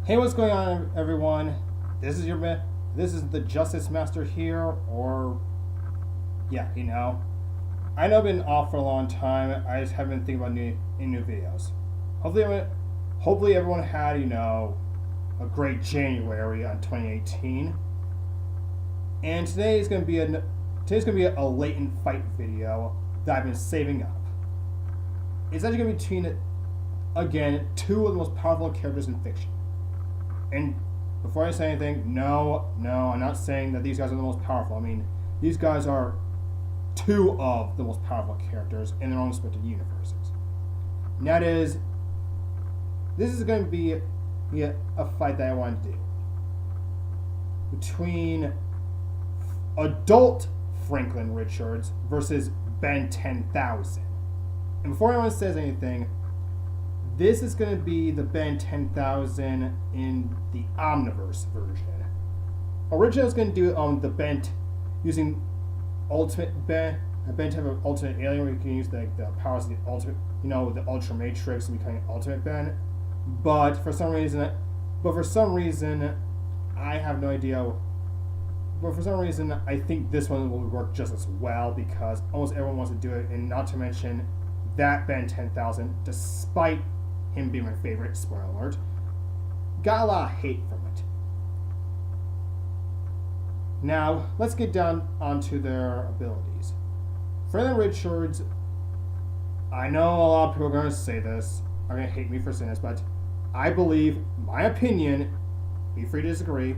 Hey, what's going on, everyone? This is the Justice Master here, or yeah, I know I've been off for a long time. I just haven't been thinking about new videos. Hopefully, hopefully everyone had a great January on 2018. And today's gonna be a latent fight video that I've been saving up. It's actually gonna be between again two of the most powerful characters in fiction. And before I say anything, no, I'm not saying that these guys are the most powerful. I mean, these guys are two of the most powerful characters in their own respective universes. And that is, this is going to be a fight that I wanted to do between adult Franklin Richards versus Ben 10,000. And before anyone says anything, this is going to be the Ben 10,000 in the Omniverse version. Originally, I was going to do the Ben using Ultimate Ben. Ben type of Ultimate Alien, where you can use the powers of the Ultimate, the Ultra Matrix and becoming Ultimate Ben. But for some reason, I have no idea. But for some reason, I think this one will work just as well because almost everyone wants to do it, and not to mention that Ben 10,000, despite him being my favorite, spoiler alert, got a lot of hate from it. Now, let's get down onto their abilities. Franklin Richards, I know a lot of people are going to say this, are going to hate me for saying this, but I believe, my opinion, be free to disagree,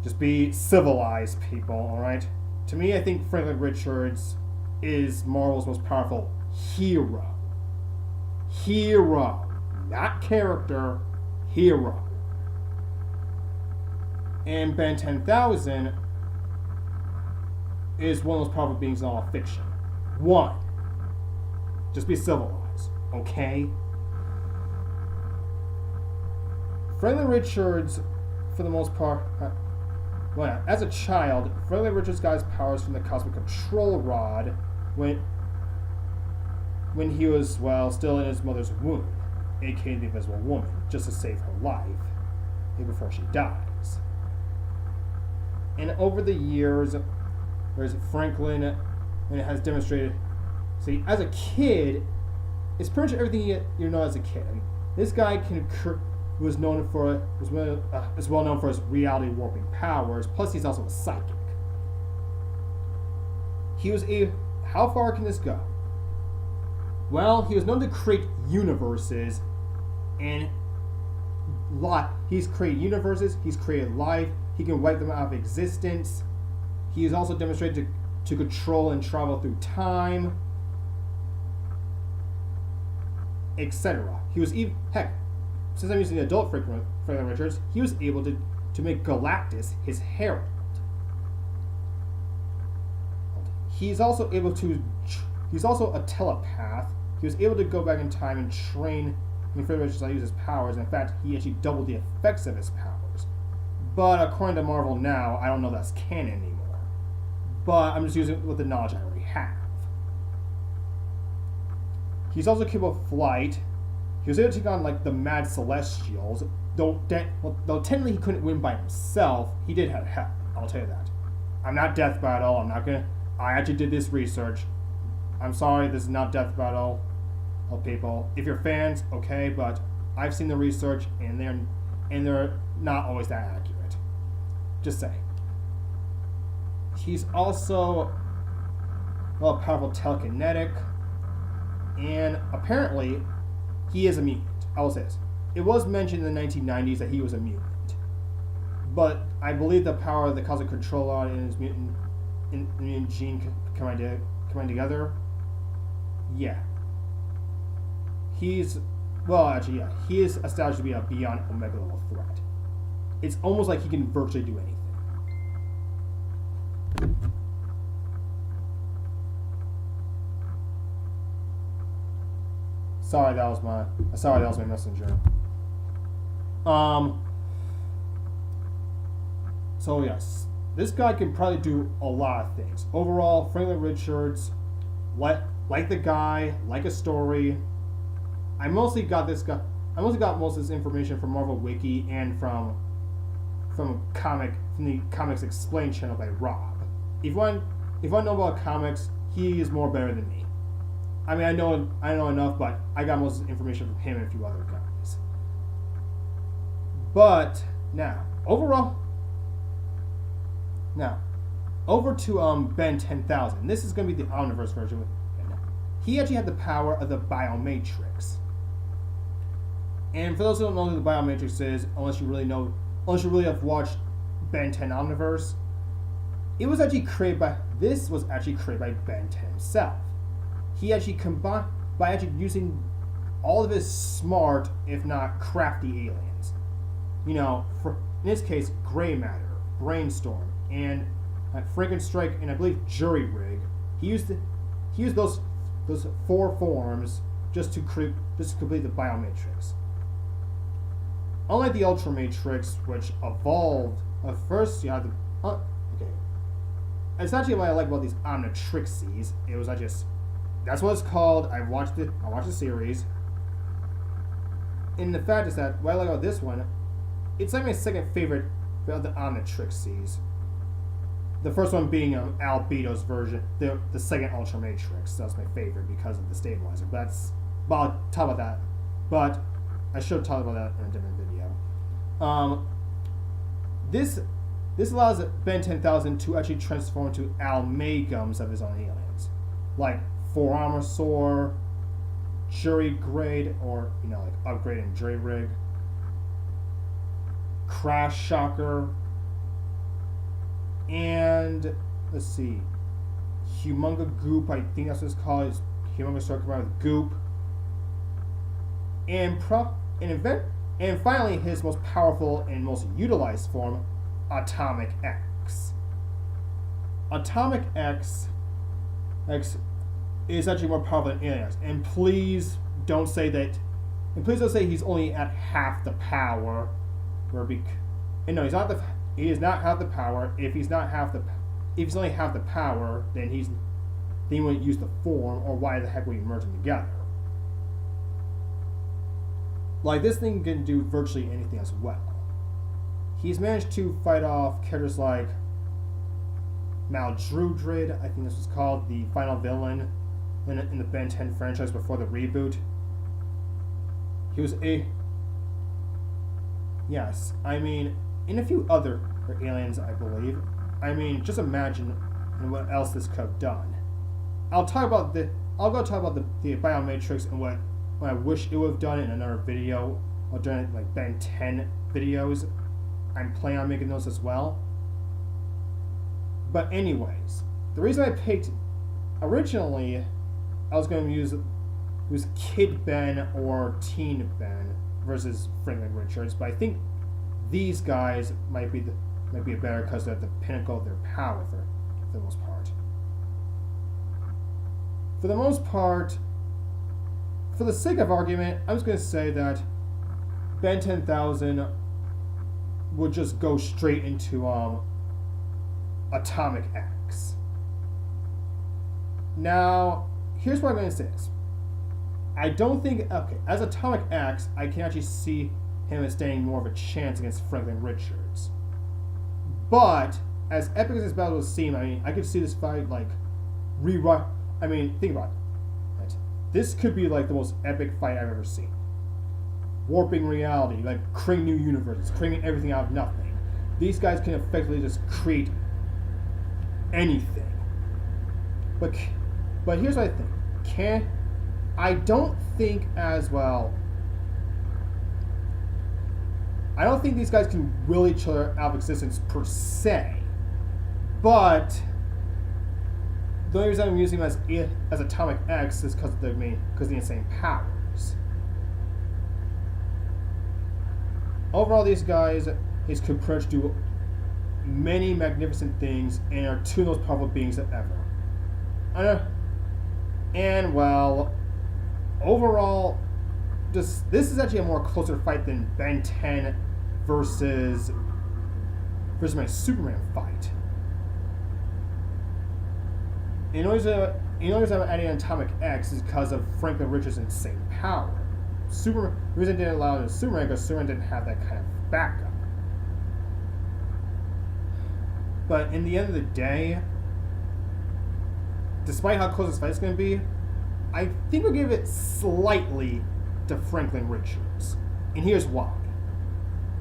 just be civilized, people, alright? To me, I think Franklin Richards is Marvel's most powerful hero. Hero. Not character. Hero. And Ben 10,000 is one of those powerful beings in all of fiction. One. Just be civilized. Okay? Franklin Richards, for the most part, as a child, Franklin Richards got his powers from the Cosmic Control Rod when he was, still in his mother's womb, aka the Invisible Woman, just to save her life before she dies. And over the years, there's Franklin, and it has demonstrated. See, as a kid, it's pretty much everything you know as a kid. I mean, this guy was well known for his reality warping powers. Plus, he's also a psychic. How far can this go? Well, he was known to create universes, and he's created universes. He's created life. He can wipe them out of existence. He is also demonstrated to control and travel through time, etc. He was even since I'm using the adult Franklin Richards, he was able to make Galactus his herald. He's also a telepath. He was able to go back in time and train Franklin Richards to use his powers. In fact, he actually doubled the effects of his powers. But according to Marvel now, I don't know if that's canon anymore. But I'm just using it with the knowledge I already have. He's also capable of flight. He was able to take on the Mad Celestials, though technically he couldn't win by himself. He did have help, I'll tell you that. I'm not Death Battle. I actually did this research. I'm sorry, this is not Death Battle, people. If you're fans, okay, but I've seen the research and they're not always that accurate. Just saying. He's also powerful telekinetic, and apparently he is a mutant. I will say this. It was mentioned in the 1990s that he was a mutant. But I believe the power of the Cosmic Control Rod and his mutant gene combined together. Yeah. He is established to be a beyond Omega level threat. It's almost like he can virtually do anything. Sorry, that was my messenger. So yes, this guy can probably do a lot of things. Overall, Franklin Richards, like the guy, like a story. I mostly got this guy. I mostly got most of this information from Marvel Wiki and from the Comics Explained channel by Rob. If you want to know about comics, he is more better than me. I mean, I know enough, but I got most of the information from him and a few other guys. But now, over to Ben 10,000. This is going to be the Omniverse version. He actually had the power of the Biomatrix. And for those who don't know who the Biomatrix is, unless you really have watched Ben 10 Omniverse, this was actually created by Ben 10 himself. He actually combined by actually using all of his smart, if not crafty, aliens. You know, in this case, gray matter, brainstorm, and Frankenstrike, and I believe jury rig. He used those 4 forms just to complete the Biomatrix. Unlike the Ultramatrix, which evolved at first, you have the okay. It's actually what I like about these Omnitrixies. It was that's what it's called. I watched the series. And the fact is that what I like about this one, it's like my second favorite of the Omnitrixies. The first one being Albedo's version, the second Ultramatrix. That's my favorite because of the stabilizer. But I'll talk about that. But I should talk about that in a different video. This allows Ben 10,000 to actually transform into amalgams of his own aliens, like Foramosaur, Jury Grade, or like Upgrade and Jury Rig, Crash Shocker, and let's see, Humunga Goop. I think that's what it's called. It's Humongous Circle with Goop, and finally his most powerful and most utilized form, Atomic X. Atomic X is actually more powerful than aliens. And please don't say he's only at half the power. No, he's not. He is not half the power. If he's only half the power, then he wouldn't use the form, or why the heck would he merge them together? Like, this thing can do virtually anything as well. He's managed to fight off characters like Maldrudrid, I think this was called, the final villain in the Ben 10 franchise before the reboot. He was Yes, I mean, in a few other aliens, I believe. I mean, just imagine what else this could have done. I'll go talk about the Biomatrix and what I wish it would have done in another video, or during like Ben 10 videos. I'm planning on making those as well. But anyways, the reason I picked originally, I was going to use Kid Ben or Teen Ben versus Franklin Richards, but I think these guys might be better because they're at the pinnacle of their power for the most part. For the most part, for the sake of argument, I'm just going to say that Ben 10,000 would just go straight into Atomic X. Now, here's what I'm going to say is, I don't think, as Atomic X, I can actually see him as standing more of a chance against Franklin Richards. But, as epic as this battle would seem, I mean, I could see this fight, like, rewrite. I mean, think about it. This could be, like, the most epic fight I've ever seen. Warping reality, like, creating new universes, creating everything out of nothing. These guys can effectively just create anything. But here's what I think. I don't think these guys can will each other out of existence per se. But the only reason I'm using them as Atomic X is because of the insane powers. Overall, these guys could pretty much do many magnificent things and are two of the most powerful beings ever. And well, overall, this is actually a more closer fight than Ben 10 versus my Superman fight. And the only reason I'm adding Atomic X is because of Franklin Richards' insane power. Superman. The reason they didn't allow it to Superman because Superman didn't have that kind of backup. But in the end of the day, despite how close this fight's going to be, I think we'll give it slightly to Franklin Richards. And here's why.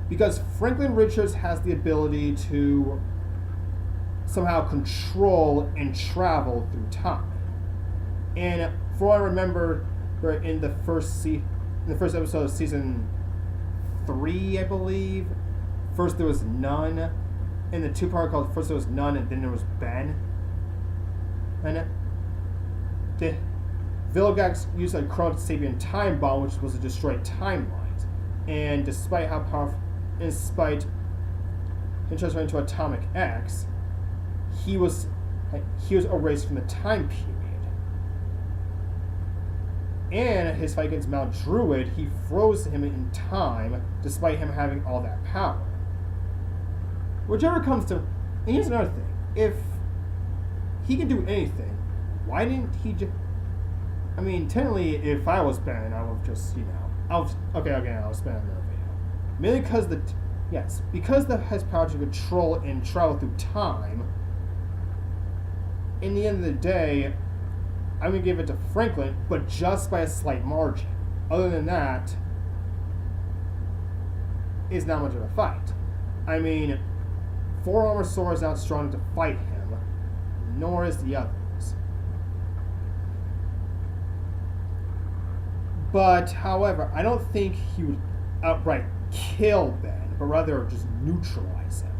Because Franklin Richards has the ability to somehow control and travel through time. And for what I remember, in the first episode of season 3, I believe, first there was None. In the two-part called first there was None and then there was Ben. And the Vilgax used a Chrono Sapien time bomb, which was to destroy timelines. And despite how powerful, despite him transferring into Atomic X, he was erased from the time period. And his fight against Mount Druid, he froze him in time, despite him having all that power. Whichever comes to, and here's another thing: if he can do anything, why didn't he just? I mean, technically, if I was Ben, I would just, I'll spend another video. Mainly because because has power to control and travel through time. In the end of the day, I'm gonna give it to Franklin, but just by a slight margin. Other than that, it's not much of a fight. I mean, 4 Armor Sora is not strong enough to fight him, nor is the others. But, however, I don't think he would outright kill Ben, but rather just neutralize him.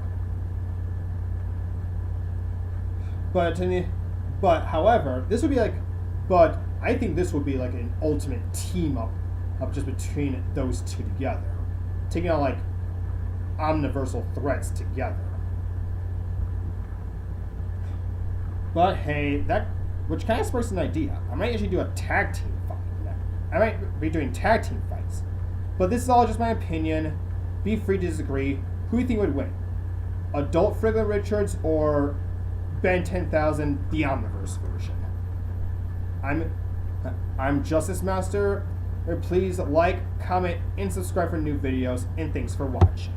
But however, this would be but I think this would be like an ultimate team up just between those two together, taking on omniversal threats together. But hey, which kind of sparks an idea. I might actually do a tag team fight. I might be doing tag team fights. But this is all just my opinion. Be free to disagree. Who do you think would win? Adult Franklin Richards or Ben 10,000, the Omniverse version? I'm Justice Master. Please like, comment, and subscribe for new videos. And thanks for watching.